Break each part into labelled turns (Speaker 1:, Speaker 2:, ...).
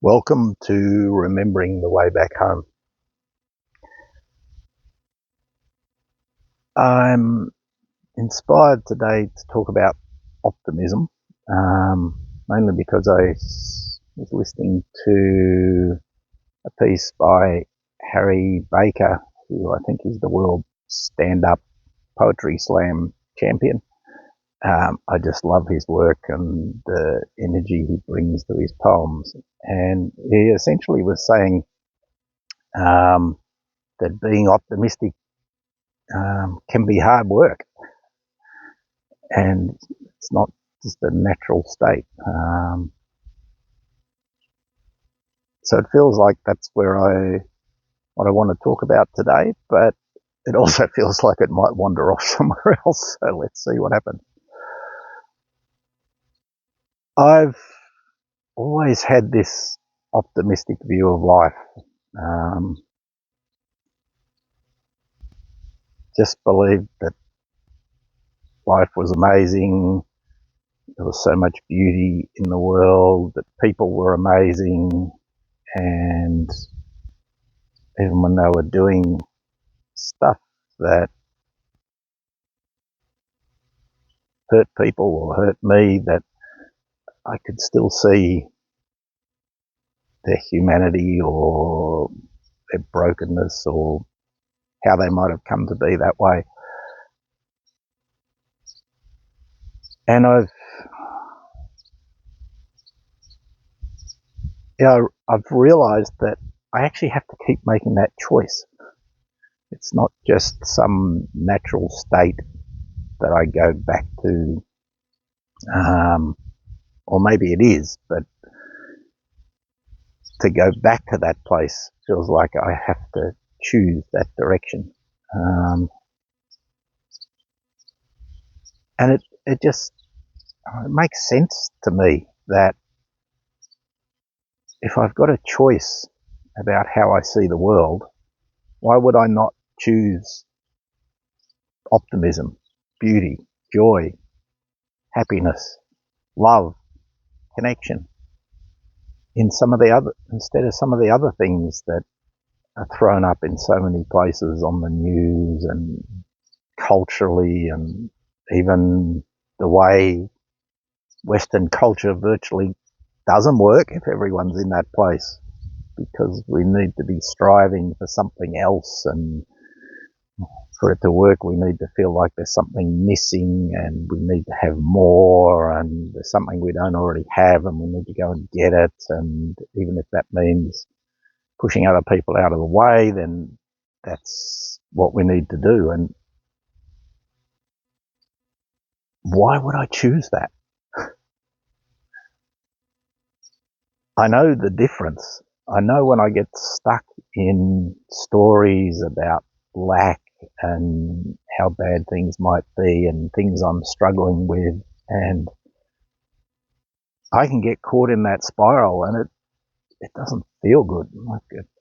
Speaker 1: Welcome to Remembering the Way Back Home. I'm inspired today to talk about optimism, mainly because I was listening to a piece by Harry Baker, who I think is the world stand-up poetry slam champion. I just love his work and the energy he brings to his poems. And he essentially was saying that being optimistic can be hard work, and it's not just a natural state. So it feels like that's what I want to talk about today, but it also feels like it might wander off somewhere else. So let's see what happens. I've always had this optimistic view of life. Um, just believed that life was amazing. There was so much beauty in the world, that people were amazing, and even when they were doing stuff that hurt people or hurt me, that I could still see their humanity or their brokenness or how they might have come to be that way. And I've realised that I actually have to keep making that choice. It's not just some natural state that I go back to, or maybe it is, but to go back to that place feels like I have to choose that direction. And it just it makes sense to me that if I've got a choice about how I see the world, why would I not choose optimism, beauty, joy, happiness, love, connection instead of some of the other things that are thrown up in so many places on the news and culturally, and even the way Western culture virtually doesn't work if everyone's in that place, because we need to be striving for something else, and for it to work we need to feel like there's something missing and we need to have more, and there's something we don't already have and we need to go and get it, and even if that means pushing other people out of the way, then that's what we need to do. And why would I choose that? I know the difference. I know when I get stuck in stories about lack and how bad things might be and things I'm struggling with, and I can get caught in that spiral, and it doesn't feel good.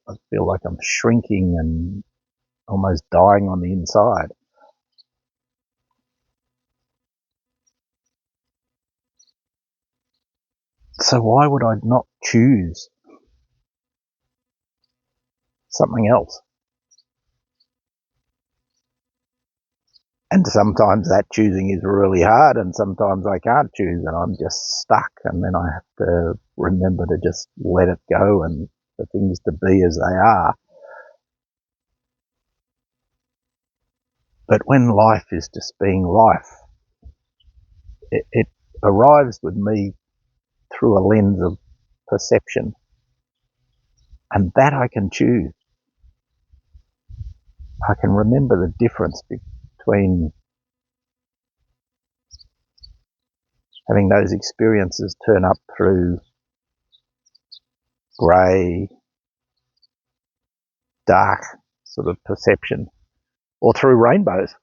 Speaker 1: I feel like I'm shrinking and almost dying on the inside. So why would I not choose something else? And sometimes that choosing is really hard, and sometimes I can't choose and I'm just stuck, and then I have to remember to just let it go and for things to be as they are. But when life is just being life, it arrives with me through a lens of perception, and that I can choose. I can remember the difference between having those experiences turn up through grey, dark sort of perception, or through rainbows.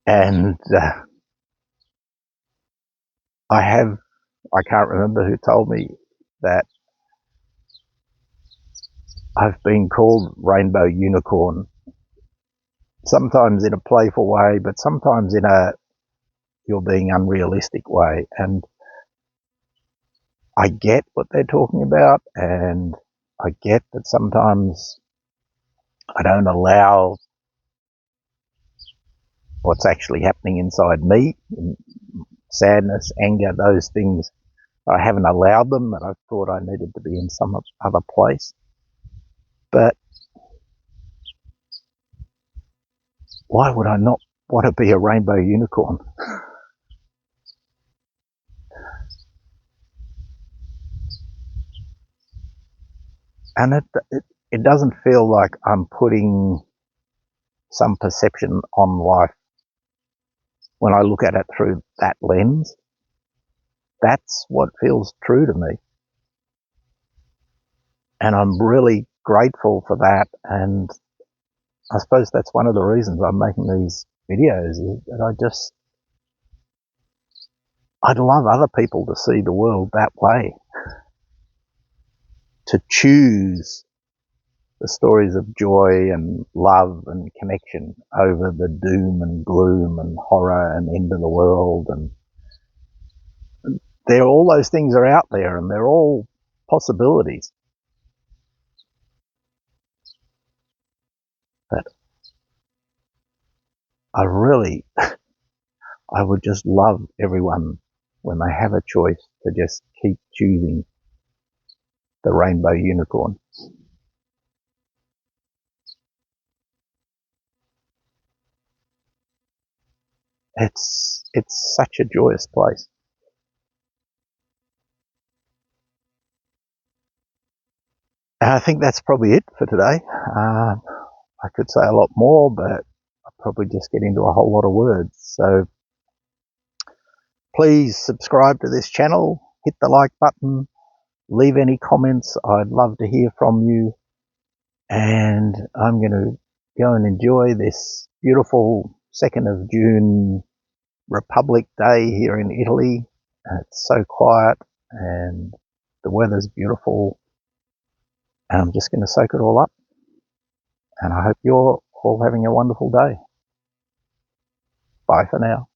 Speaker 1: And I can't remember who told me that I've been called rainbow unicorn, sometimes in a playful way, but sometimes in a you're being unrealistic way. And I get what they're talking about, and I get that sometimes I don't allow what's actually happening inside me, sadness, anger, those things. I haven't allowed them, and I thought I needed to be in some other place. But why would I not want to be a rainbow unicorn? And it doesn't feel like I'm putting some perception on life when I look at it through that lens. That's what feels true to me. And I'm really grateful for that. And I suppose that's one of the reasons I'm making these videos, is that I'd love other people to see the world that way, to choose the stories of joy and love and connection over the doom and gloom and horror and end of the world. And all those things are out there, and they're all possibilities. But I would just love everyone, when they have a choice, to just keep choosing the rainbow unicorn. It's such a joyous place. And I think that's probably it for today. I could say a lot more, but I'll probably just get into a whole lot of words. So please subscribe to this channel, hit the like button, leave any comments. I'd love to hear from you. And I'm going to go and enjoy this beautiful 2nd of June Republic Day here in Italy. It's so quiet and the weather's beautiful. And I'm just going to soak it all up. And I hope you're all having a wonderful day. Bye for now.